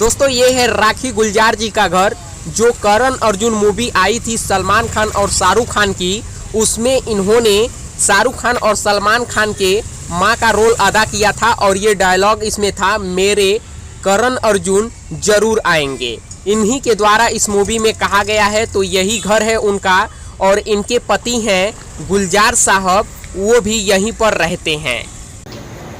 दोस्तों ये है राखी गुलजार जी का घर, जो करण अर्जुन मूवी आई थी सलमान खान और शाहरुख खान की। उसमें इन्होंने शाहरुख खान और सलमान खान के माँ का रोल अदा किया था और ये डायलॉग इसमें था, मेरे करण अर्जुन जरूर आएंगे। इन्हीं के द्वारा इस मूवी में कहा गया है। तो यही घर है उनका और इनके पति हैं गुलजार साहब, वो भी यहीं पर रहते हैं।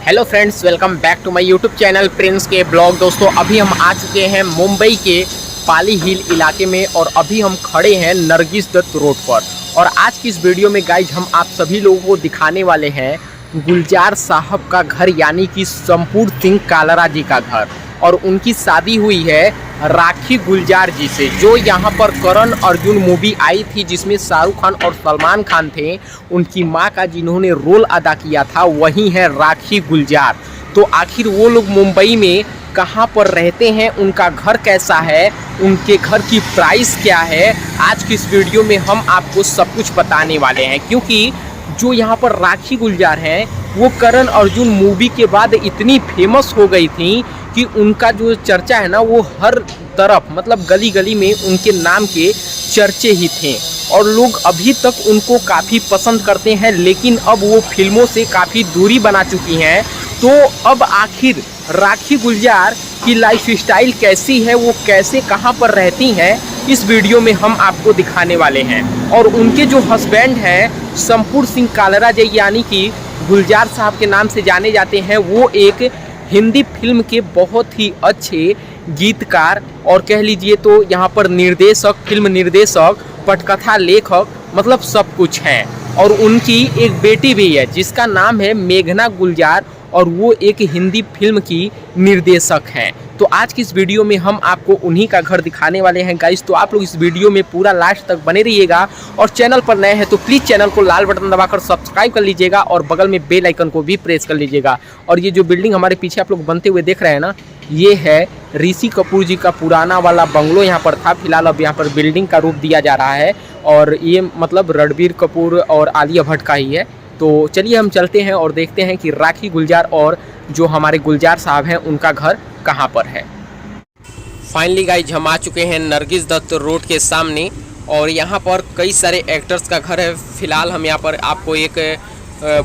Hello friends, welcome back to my YouTube channel Prince के ब्लॉग। दोस्तों अभी हम आ चुके हैं मुंबई के पाली हिल इलाके में और अभी हम खड़े हैं नरगिस दत्त रोड पर। और आज की इस वीडियो में गाइज हम आप सभी लोगों को दिखाने वाले हैं गुलजार साहब का घर, यानी कि संपूर्ण सिंह कालरा जी का घर। और उनकी शादी हुई है राखी गुलजार जी से, जो यहाँ पर करण अर्जुन मूवी आई थी जिसमें शाहरुख खान और सलमान खान थे। उनकी माँ का जिन्होंने रोल अदा किया था वही है राखी गुलजार। तो आखिर वो लोग मुंबई में कहाँ पर रहते हैं, उनका घर कैसा है, उनके घर की प्राइस क्या है, आज की इस वीडियो में हम आपको सब कुछ बताने वाले हैं। क्योंकि जो यहाँ पर राखी गुलजार हैं वो करण अर्जुन मूवी के बाद इतनी फेमस हो गई थी कि उनका जो चर्चा है ना वो हर तरफ, मतलब गली गली में उनके नाम के चर्चे ही थे और लोग अभी तक उनको काफ़ी पसंद करते हैं। लेकिन अब वो फिल्मों से काफ़ी दूरी बना चुकी हैं। तो अब आखिर राखी गुलजार की लाइफ स्टाइल कैसी है, वो कैसे कहाँ पर रहती हैं, इस वीडियो में हम आपको दिखाने वाले हैं। और उनके जो हस्बैंड हैं संपूर्ण सिंह कालरा जी, यानी कि गुलजार साहब के नाम से जाने जाते हैं, वो एक हिंदी फिल्म के बहुत ही अच्छे गीतकार और कह लीजिए तो यहाँ पर निर्देशक, फिल्म निर्देशक, पटकथा लेखक, मतलब सब कुछ हैं। और उनकी एक बेटी भी है जिसका नाम है मेघना गुलजार और वो एक हिंदी फिल्म की निर्देशक हैं। तो आज की इस वीडियो में हम आपको उन्हीं का घर दिखाने वाले हैं गाइस। तो आप लोग इस वीडियो में पूरा लास्ट तक बने रहिएगा और चैनल पर नए हैं तो प्लीज़ चैनल को लाल बटन दबाकर सब्सक्राइब कर लीजिएगा और बगल में बेल आइकन को भी प्रेस कर लीजिएगा। और ये जो बिल्डिंग हमारे पीछे आप लोग बनते हुए देख रहे हैं ना, ये है ऋषि कपूर जी का पुराना वाला बंगलो यहाँ पर था। फिलहाल अब यहाँ पर बिल्डिंग का रूप दिया जा रहा है और ये मतलब रणबीर कपूर और आलिया भट्ट का ही है। तो चलिए हम चलते हैं और देखते हैं कि राखी गुलजार और जो हमारे गुलजार साहब हैं उनका घर कहाँ पर है। फाइनली गाइज हम आ चुके हैं नरगिस दत्त रोड के सामने और यहाँ पर कई सारे एक्टर्स का घर है। फिलहाल हम यहाँ पर आपको एक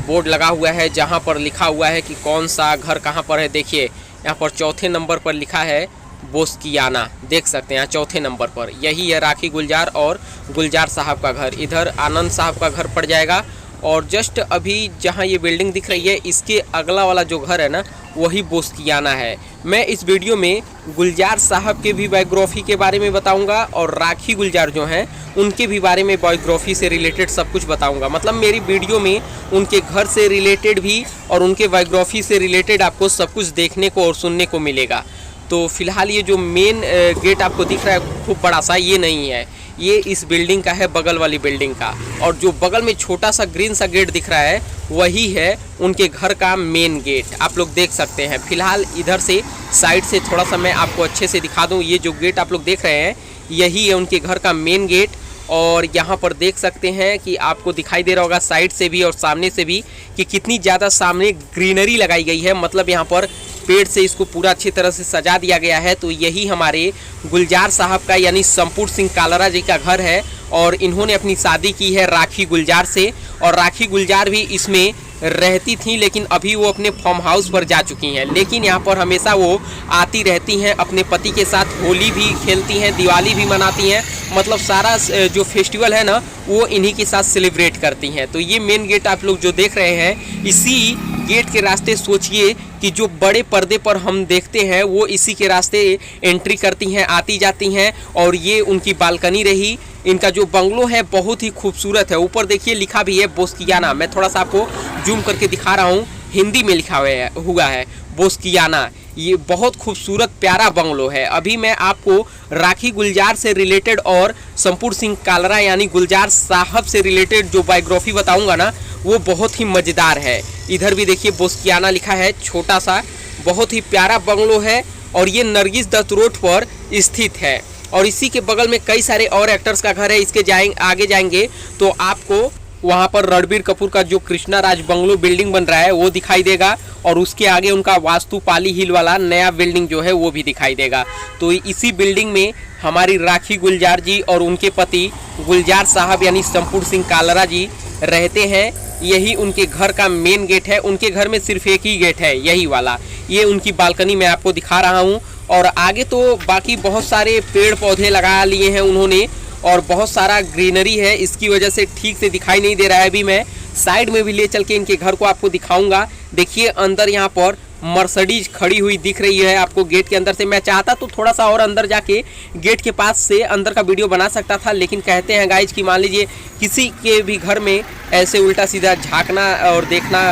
बोर्ड लगा हुआ है जहाँ पर लिखा हुआ है कि कौन सा घर कहाँ पर है। देखिए यहाँ पर चौथे नंबर पर लिखा है बोस्कियाना, देख सकते हैं यहाँ चौथे नंबर पर। यही है राखी गुलजार और गुलजार साहब का घर। इधर आनंद साहब का घर पड़ जाएगा और जस्ट अभी जहाँ ये बिल्डिंग दिख रही है इसके अगला वाला जो घर है ना वही बोस्कियाना है। मैं इस वीडियो में गुलजार साहब के भी बायोग्राफी के बारे में बताऊंगा और राखी गुलजार जो हैं उनके भी बारे में बायोग्राफी से रिलेटेड सब कुछ बताऊंगा। मतलब मेरी वीडियो में उनके घर से रिलेटेड भी और उनके बायोग्राफी से रिलेटेड आपको सब कुछ देखने को और सुनने को मिलेगा। तो फिलहाल ये जो मेन गेट आपको दिख रहा है खूब बड़ा सा, ये नहीं है, ये इस बिल्डिंग का है, बगल वाली बिल्डिंग का। और जो बगल में छोटा सा ग्रीन सा गेट दिख रहा है वही है उनके घर का मेन गेट, आप लोग देख सकते हैं। फिलहाल इधर से साइड से थोड़ा सा मैं आपको अच्छे से दिखा दूं। ये जो गेट आप लोग देख रहे हैं यही है उनके घर का मेन गेट। और यहाँ पर देख सकते हैं कि आपको दिखाई दे रहा होगा साइड से भी और सामने से भी कि कितनी ज़्यादा सामने ग्रीनरी लगाई गई है। मतलब यहाँ पर पेड़ से इसको पूरा अच्छी तरह से सजा दिया गया है। तो यही हमारे गुलजार साहब का यानी संपूर्ण सिंह कालरा जी का घर है और इन्होंने अपनी शादी की है राखी गुलजार से। और राखी गुलजार भी इसमें रहती थी लेकिन अभी वो अपने फार्म हाउस पर जा चुकी हैं। लेकिन यहाँ पर हमेशा वो आती रहती हैं, अपने पति के साथ होली भी खेलती हैं, दिवाली भी मनाती हैं। मतलब सारा जो फेस्टिवल है ना वो इन्हीं के साथ सेलिब्रेट करती हैं। तो ये मेन गेट आप लोग जो देख रहे हैं, इसी गेट के रास्ते सोचिए कि जो बड़े पर्दे पर हम देखते हैं वो इसी के रास्ते एंट्री करती हैं, आती जाती हैं। और ये उनकी बालकनी रही। इनका जो बंगलो है बहुत ही खूबसूरत है। ऊपर देखिए लिखा भी है बोस्कियाना, मैं थोड़ा सा आपको जूम करके दिखा रहा हूँ, हिंदी में लिखा हुआ है बोस्कियाना। ये बहुत खूबसूरत प्यारा बंगलो है। अभी मैं आपको राखी गुलजार से रिलेटेड और संपूर्ण सिंह कालरा यानी गुलजार साहब से रिलेटेड जो बायोग्राफी बताऊंगा ना वो बहुत ही मज़ेदार है। इधर भी देखिए बोस्कियाना लिखा है, छोटा सा बहुत ही प्यारा बंगलो है और ये नरगिस दत्त रोड पर स्थित है। और इसी के बगल में कई सारे और एक्टर्स का घर है। इसके आगे जाएंगे तो आपको वहाँ पर रणबीर कपूर का जो कृष्णा राज बंगलो बिल्डिंग बन रहा है वो दिखाई देगा, और उसके आगे उनका वास्तुपाली हिल वाला नया बिल्डिंग जो है वो भी दिखाई देगा। तो इसी बिल्डिंग में हमारी राखी गुलजार जी और उनके पति गुलजार साहब यानी संपूर्ण सिंह कालरा जी रहते हैं। यही उनके घर का मेन गेट है। उनके घर में सिर्फ एक ही गेट है, यही वाला। ये उनकी बालकनी मैं आपको दिखा रहा हूँ। और आगे तो बाकी बहुत सारे पेड़ पौधे लगा लिए हैं उन्होंने, और बहुत सारा ग्रीनरी है, इसकी वजह से ठीक से दिखाई नहीं दे रहा है। अभी मैं साइड में भी ले चल के इनके घर को आपको दिखाऊंगा। देखिए अंदर यहाँ पर मर्सिडीज खड़ी हुई दिख रही है आपको गेट के अंदर से। मैं चाहता तो थोड़ा सा और अंदर जाके गेट के पास से अंदर का वीडियो बना सकता था, लेकिन कहते हैं गाइज कि मान लीजिए किसी के भी घर में ऐसे उल्टा सीधा झांकना और देखना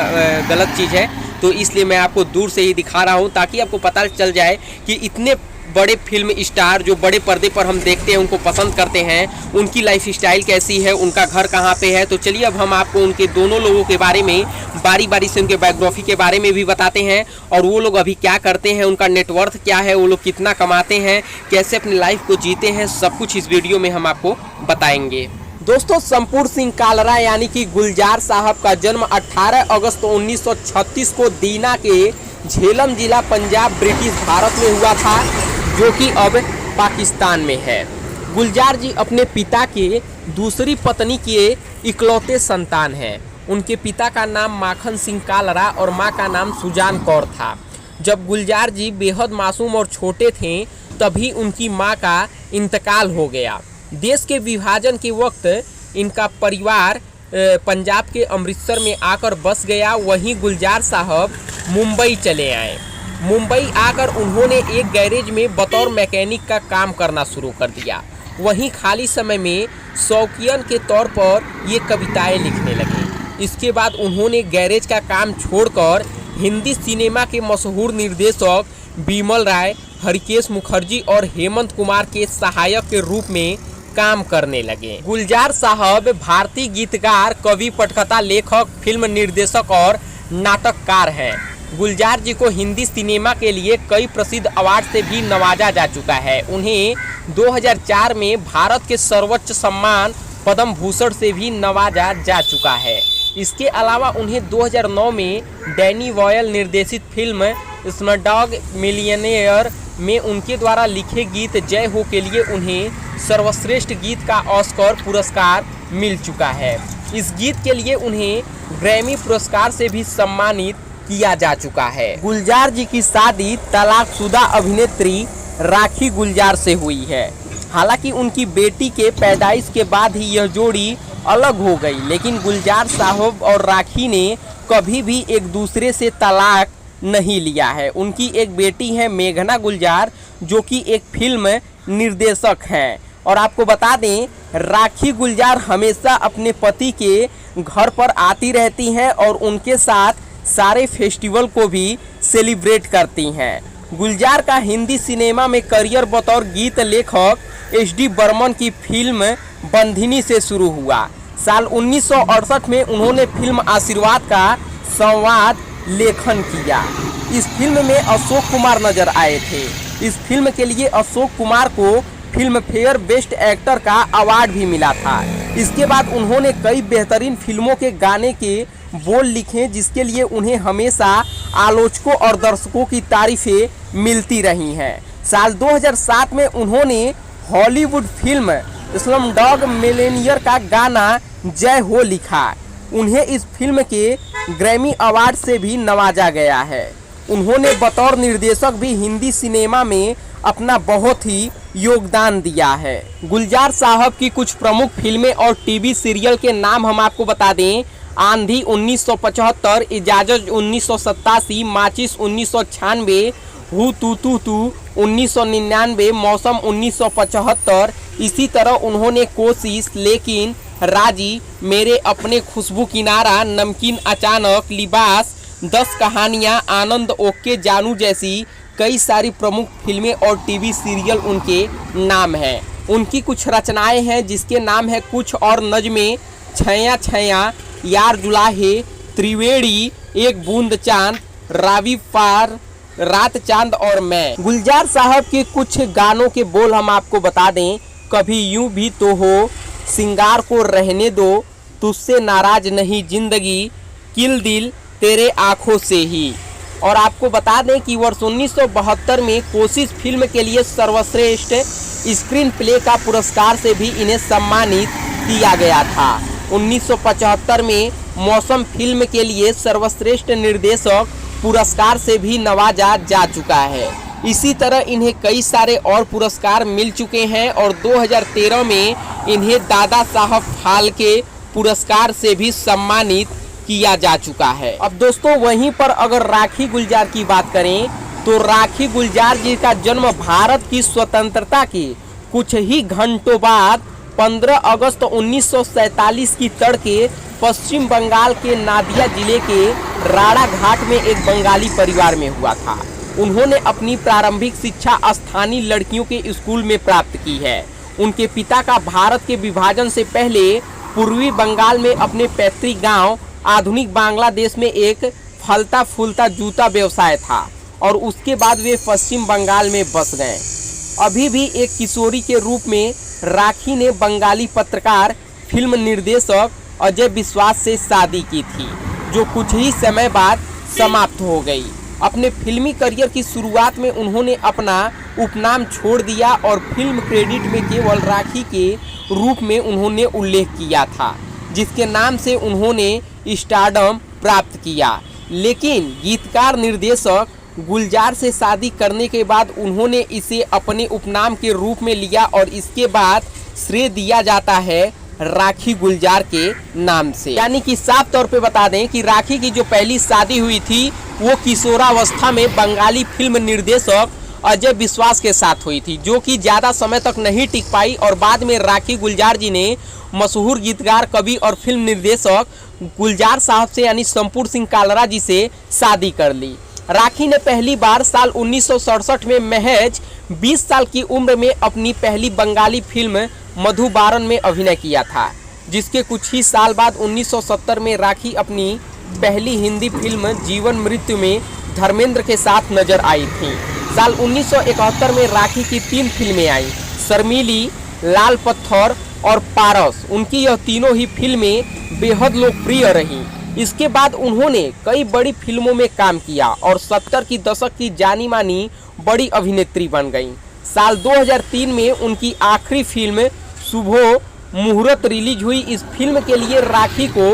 गलत चीज़ है, तो इसलिए मैं आपको दूर से ही दिखा रहा हूँ ताकि आपको पता चल जाए कि इतने बड़े फिल्म स्टार जो बड़े पर्दे पर हम देखते हैं, उनको पसंद करते हैं, उनकी लाइफ स्टाइल कैसी है, उनका घर कहाँ पे है। तो चलिए अब हम आपको उनके दोनों लोगों के बारे में बारी बारी से उनके बायोग्राफी के बारे में भी बताते हैं, और वो लोग अभी क्या करते हैं, उनका नेटवर्थ क्या है, वो लोग कितना कमाते हैं, कैसे अपनी लाइफ को जीते हैं, सब कुछ इस वीडियो में हम आपको बताएंगे। दोस्तों, संपूर्ण सिंह कालरा यानी कि गुलजार साहब का जन्म 18 अगस्त 1936 को दीना के झेलम जिला पंजाब ब्रिटिश भारत में हुआ था, जो कि अब पाकिस्तान में है। गुलजार जी अपने पिता के दूसरी पत्नी के इकलौते संतान हैं। उनके पिता का नाम माखन सिंह कालरा और मां का नाम सुजान कौर था। जब गुलजार जी बेहद मासूम और छोटे थे तभी उनकी मां का इंतकाल हो गया। देश के विभाजन के वक्त इनका परिवार पंजाब के अमृतसर में आकर बस गया। वहीं गुलजार साहब मुंबई चले आए। मुंबई आकर उन्होंने एक गैरेज में बतौर मैकेनिक का काम करना शुरू कर दिया। वहीं खाली समय में शौकियन के तौर पर ये कविताएं लिखने लगे। इसके बाद उन्होंने गैरेज का काम छोड़कर हिंदी सिनेमा के मशहूर निर्देशक बिमल राय, हरिकेश मुखर्जी और हेमंत कुमार के सहायक के रूप में काम करने लगे। गुलजार साहब भारतीय गीतकार, कवि, पटकथा, लेखक, फिल्म निर्देशक और नाटककार हैं। गुलजार जी को हिंदी सिनेमा के लिए कई प्रसिद्ध अवार्ड से भी नवाजा जा चुका है। उन्हें 2004 में भारत के सर्वोच्च सम्मान पद्म भूषण से भी नवाजा जा चुका है। इसके अलावा उन्हें 2009 में डैनी बॉयल निर्देशित फिल्म स्लमडॉग मिलियनेयर में उनके द्वारा लिखे गीत जय हो के लिए उन्हें सर्वश्रेष्ठ गीत का ऑस्कर पुरस्कार मिल चुका है। इस गीत के लिए उन्हें ग्रैमी पुरस्कार से भी सम्मानित किया जा चुका है। गुलजार जी की शादी तलाकशुदा अभिनेत्री राखी गुलजार से हुई है। हालांकि उनकी बेटी के पैदाइश के बाद ही यह जोड़ी अलग हो गई, लेकिन गुलजार साहब और राखी ने कभी भी एक दूसरे से तलाक नहीं लिया है। उनकी एक बेटी है मेघना गुलजार, जो कि एक फिल्म निर्देशक हैं। और आपको बता दें, राखी गुलजार हमेशा अपने पति के घर पर आती रहती हैं और उनके साथ सारे फेस्टिवल को भी सेलिब्रेट करती हैं। गुलजार का हिंदी सिनेमा में करियर बतौर गीत लेखक HD बर्मन की फिल्म बंधिनी से शुरू हुआ। साल 1968 में उन्होंने फिल्म आशीर्वाद का संवाद लेखन किया। इस फिल्म में अशोक कुमार नजर आए थे। इस फिल्म के लिए अशोक कुमार को फिल्म फेयर बेस्ट एक्टर का अवार्ड भी मिला था। इसके बाद उन्होंने कई बेहतरीन फिल्मों के गाने के बोल लिखे, जिसके लिए उन्हें हमेशा आलोचकों और दर्शकों की तारीफें मिलती रही हैं। साल 2007 में उन्होंने हॉलीवुड फिल्म स्लमडॉग मिलियनेयर का गाना जय हो लिखा। उन्हें इस फिल्म के ग्रैमी अवार्ड से भी नवाजा गया है। उन्होंने बतौर निर्देशक भी हिंदी सिनेमा में अपना बहुत ही योगदान दिया है। गुलजार साहब की कुछ प्रमुख फिल्में और टीवी सीरियल के नाम हम आपको बता दें। आंधी 1975, इजाजत 1987, माचिस 1996, हु तू 1999, मौसम 1975। इसी तरह उन्होंने कोशिश, लेकिन, राजी, मेरे अपने, खुशबू किनारा, नमकीन, अचानक, लिबास, 10 कहानियाँ, आनंद, ओके जानू जैसी कई सारी प्रमुख फिल्में और टीवी सीरियल उनके नाम हैं। उनकी कुछ रचनाएं हैं जिसके नाम है कुछ और नज़में, छैया छैया, यार जुलाहे, त्रिवेणी, एक बूंद चांद, रावी पार, रात चांद और मैं। गुलजार साहब के कुछ गानों के बोल हम आपको बता दें। कभी यूं भी तो हो, सिंगार को रहने दो, तुझसे नाराज नहीं जिंदगी, किल दिल तेरे आंखों से ही। और आपको बता दें कि वर्ष 1972 में कोशिश फिल्म के लिए सर्वश्रेष्ठ स्क्रीन प्ले का पुरस्कार से भी इन्हें सम्मानित किया गया था। 1975 में मौसम फिल्म के लिए सर्वश्रेष्ठ निर्देशक पुरस्कार से भी नवाजा जा चुका है। इसी तरह इन्हें कई सारे और पुरस्कार मिल चुके हैं और 2013 में इन्हें दादा साहब फाल्के पुरस्कार से भी सम्मानित किया जा चुका है। अब दोस्तों वहीं पर अगर राखी गुलजार की बात करें तो राखी गुलजार जी का जन्म भारत की स्वतंत्रता के कुछ ही घंटों बाद 15 अगस्त 1947 की तड़के पश्चिम बंगाल के नादिया जिले के राड़ा घाट में एक बंगाली परिवार में हुआ था। उन्होंने अपनी प्रारंभिक शिक्षा स्थानीय लड़कियों के स्कूल में प्राप्त की है। उनके पिता का भारत के विभाजन से पहले पूर्वी बंगाल में अपने पैतृक गांव आधुनिक बांग्लादेश में एक फलता फूलता जूता व्यवसाय था और उसके बाद वे पश्चिम बंगाल में बस गए। अभी भी एक किशोरी के रूप में राखी ने बंगाली पत्रकार फिल्म निर्देशक अजय विश्वास से शादी की थी, जो कुछ ही समय बाद समाप्त हो गई। अपने फिल्मी करियर की शुरुआत में उन्होंने अपना उपनाम छोड़ दिया और फिल्म क्रेडिट में केवल राखी के रूप में उन्होंने उल्लेख किया था, जिसके नाम से उन्होंने स्टारडम प्राप्त किया। लेकिन गीतकार निर्देशक गुलजार से शादी करने के बाद उन्होंने इसे अपने उपनाम के रूप में लिया और इसके बाद श्रेय दिया जाता है राखी गुलजार के नाम से। यानी कि साफ तौर पे बता दें कि राखी की जो पहली शादी हुई थी वो किशोरावस्था में बंगाली फिल्म निर्देशक अजय विश्वास के साथ हुई थी, जो कि ज़्यादा समय तक नहीं टिक पाई और बाद में राखी गुलजार जी ने मशहूर गीतकार, कवि और फिल्म निर्देशक गुलजार साहब से यानी संपूर्ण सिंह कालरा जी से शादी कर ली। राखी ने पहली बार साल 1967 में महज 20 साल की उम्र में अपनी पहली बंगाली फिल्म मधुबारन में अभिनय किया था, जिसके कुछ ही साल बाद 1970 में राखी अपनी पहली हिंदी फिल्म जीवन मृत्यु में धर्मेंद्र के साथ नजर आई थी। साल 1971 में राखी की 3 फिल्में आई, शर्मीली, लाल पत्थर और पारस। उनकी यह तीनों ही फिल्में बेहद लोकप्रिय रहीं। इसके बाद उन्होंने कई बड़ी फिल्मों में काम किया और 70 की दशक की जानी मानी बड़ी अभिनेत्री बन गईं। साल 2003 में उनकी आखिरी फिल्म सुबह मुहूर्त रिलीज हुई। इस फिल्म के लिए राखी को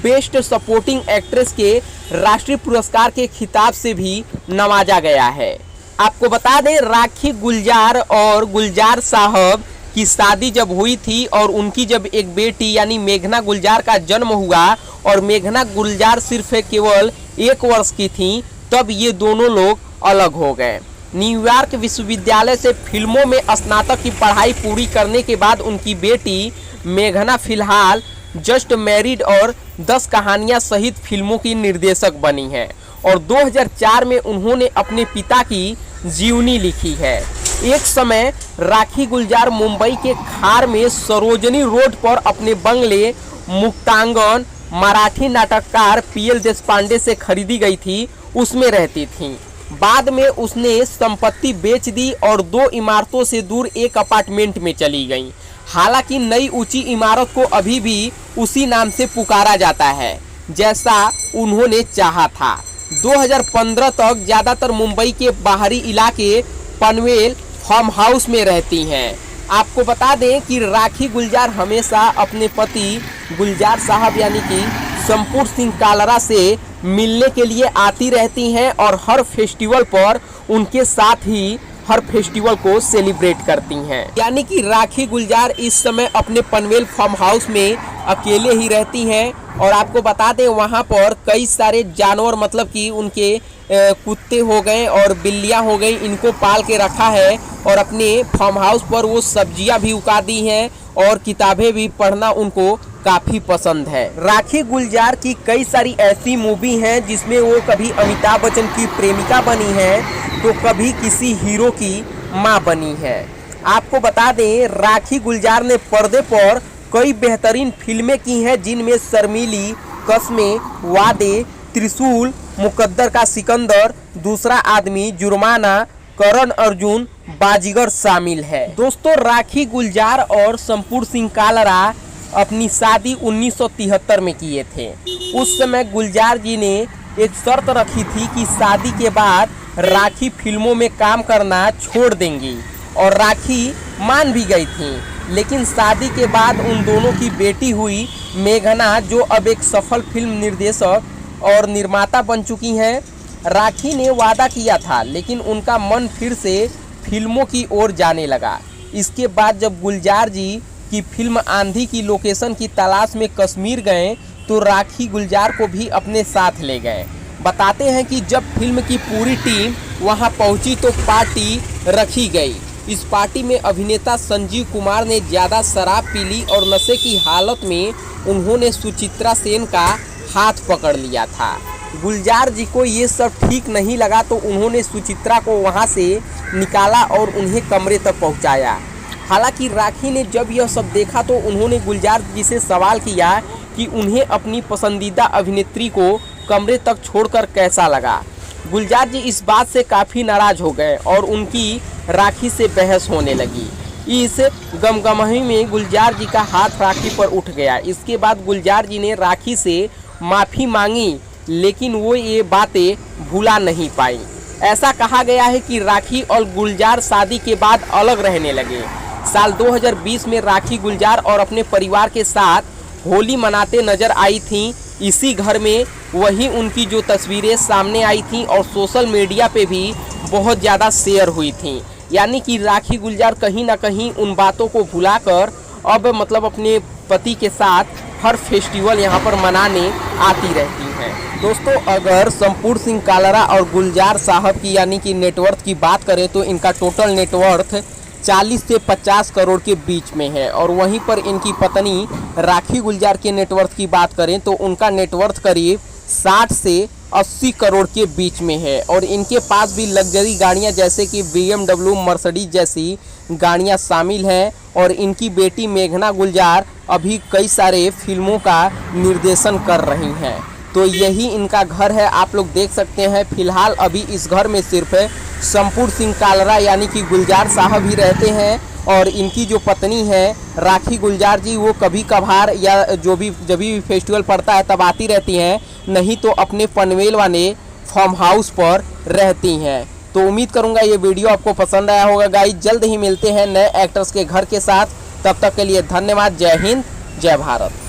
बेस्ट सपोर्टिंग एक्ट्रेस के राष्ट्रीय पुरस्कार के खिताब से भी नवाजा गया है। आपको बता दें राखी गुलजार और गुलजार साहब की शादी जब हुई थी और उनकी जब एक बेटी यानी मेघना गुलजार का जन्म हुआ और मेघना गुलजार सिर्फ केवल 1 वर्ष की थी, तब ये दोनों लोग अलग हो गए। न्यूयॉर्क विश्वविद्यालय से फिल्मों में स्नातक की पढ़ाई पूरी करने के बाद उनकी बेटी मेघना फिलहाल जस्ट मैरिड और 10 कहानियां सहित फिल्मों की निर्देशक बनी है और 2004 में उन्होंने अपने पिता की जीवनी लिखी है। एक समय राखी गुलजार मुंबई के खार में सरोजनी रोड पर अपने बंगले मुक्तांगन मराठी नाटककार पीएल देशपांडे से खरीदी गई थी, उसमें रहती थी। बाद में उसने संपत्ति बेच दी और 2 इमारतों से दूर एक अपार्टमेंट में चली गई। हालांकि नई ऊंची इमारत को अभी भी उसी नाम से पुकारा जाता है जैसा उन्होंने चाहा था। 2015 तक ज़्यादातर मुंबई के बाहरी इलाके पनवेल फार्म हाउस में रहती हैं। आपको बता दें कि राखी गुलजार हमेशा अपने पति गुलजार साहब यानी कि संपूर्ण सिंह कालरा से मिलने के लिए आती रहती हैं और हर फेस्टिवल पर उनके साथ ही हर फेस्टिवल को सेलिब्रेट करती हैं। यानी कि राखी गुलजार इस समय अपने पनवेल फार्म हाउस में अकेले ही रहती हैं और आपको बता दें वहाँ पर कई सारे जानवर मतलब कि उनके कुत्ते हो गए और बिल्लियाँ हो गई, इनको पाल के रखा है और अपने फार्म हाउस पर वो सब्जियाँ भी उगा दी हैं और किताबें भी पढ़ना उनको काफ़ी पसंद है। राखी गुलजार की कई सारी ऐसी मूवी हैं जिसमें वो कभी अमिताभ बच्चन की प्रेमिका बनी है तो कभी किसी हीरो की माँ बनी है। आपको बता दें राखी गुलजार ने पर्दे पर कई बेहतरीन फिल्में की हैं जिनमें शर्मीली, कस्में, वादे, त्रिशूल, मुकद्दर का सिकंदर, दूसरा आदमी, जुर्माना, करण अर्जुन, बाजीगर शामिल है। दोस्तों राखी गुलजार और संपूर्ण सिंह कालरा अपनी शादी 1973 में किए थे। उस समय गुलजार जी ने एक शर्त रखी थी कि शादी के बाद राखी फिल्मों में काम करना छोड़ देंगी और राखी मान भी गई थी। लेकिन शादी के बाद उन दोनों की बेटी हुई मेघना, जो अब एक सफल फिल्म निर्देशक और निर्माता बन चुकी हैं। राखी ने वादा किया था, लेकिन उनका मन फिर से फिल्मों की ओर जाने लगा। इसके बाद जब गुलजार जी की फिल्म आंधी की लोकेशन की तलाश में कश्मीर गए तो राखी गुलजार को भी अपने साथ ले गए। बताते हैं कि जब फिल्म की पूरी टीम वहां पहुंची तो पार्टी रखी गई। इस पार्टी में अभिनेता संजीव कुमार ने ज़्यादा शराब पी ली और नशे की हालत में उन्होंने सुचित्रा सेन का हाथ पकड़ लिया था। गुलजार जी को ये सब ठीक नहीं लगा तो उन्होंने सुचित्रा को वहां से निकाला और उन्हें कमरे तक पहुंचाया। हालांकि राखी ने जब यह सब देखा तो उन्होंने गुलजार जी से सवाल किया कि उन्हें अपनी पसंदीदा अभिनेत्री को कमरे तक छोड़कर कैसा लगा। गुलजार जी इस बात से काफ़ी नाराज़ हो गए और उनकी राखी से बहस होने लगी। इस गमगमाही में गुलजार जी का हाथ राखी पर उठ गया। इसके बाद गुलजार जी ने राखी से माफ़ी मांगी, लेकिन वो ये बातें भुला नहीं पाई। ऐसा कहा गया है कि राखी और गुलजार शादी के बाद अलग रहने लगे। साल 2020 में राखी गुलजार और अपने परिवार के साथ होली मनाते नजर आई थीं। इसी घर में वहीं उनकी जो तस्वीरें सामने आई थीं और सोशल मीडिया पे भी बहुत ज़्यादा शेयर हुई थीं। यानी कि राखी गुलजार कहीं ना कहीं उन बातों को भुलाकर अब मतलब अपने पति के साथ हर फेस्टिवल यहाँ पर मनाने आती रहती हैं। दोस्तों, अगर संपूर्ण सिंह कालरा और गुलजार साहब की यानी कि नेटवर्थ की बात करें तो इनका टोटल नेटवर्थ 40 से 50 करोड़ के बीच में है। और वहीं पर इनकी पत्नी राखी गुलजार के नेटवर्थ की बात करें तो उनका नेटवर्थ करीब 60 से 80 करोड़ के बीच में है। और इनके पास भी लग्जरी गाड़ियां जैसे कि BMW, मर्सिडीज जैसी गाड़ियां शामिल हैं। और इनकी बेटी मेघना गुलजार अभी कई सारे फिल्मों का निर्देशन कर रही हैं। तो यही इनका घर है, आप लोग देख सकते हैं। फिलहाल अभी इस घर में सिर्फ संपूर्ण सिंह कालरा यानी कि गुलजार साहब ही रहते हैं। और इनकी जो पत्नी है राखी गुलजार जी, वो कभी कभार या जब भी फेस्टिवल पड़ता है तब आती रहती हैं, नहीं तो अपने पनवेल वाले फार्म हाउस पर रहती हैं। तो उम्मीद करूंगा ये वीडियो आपको पसंद आया होगा गाइस। जल्द ही मिलते हैं नए एक्टर्स के घर के साथ। तब तक के लिए धन्यवाद। जय हिंद, जय भारत।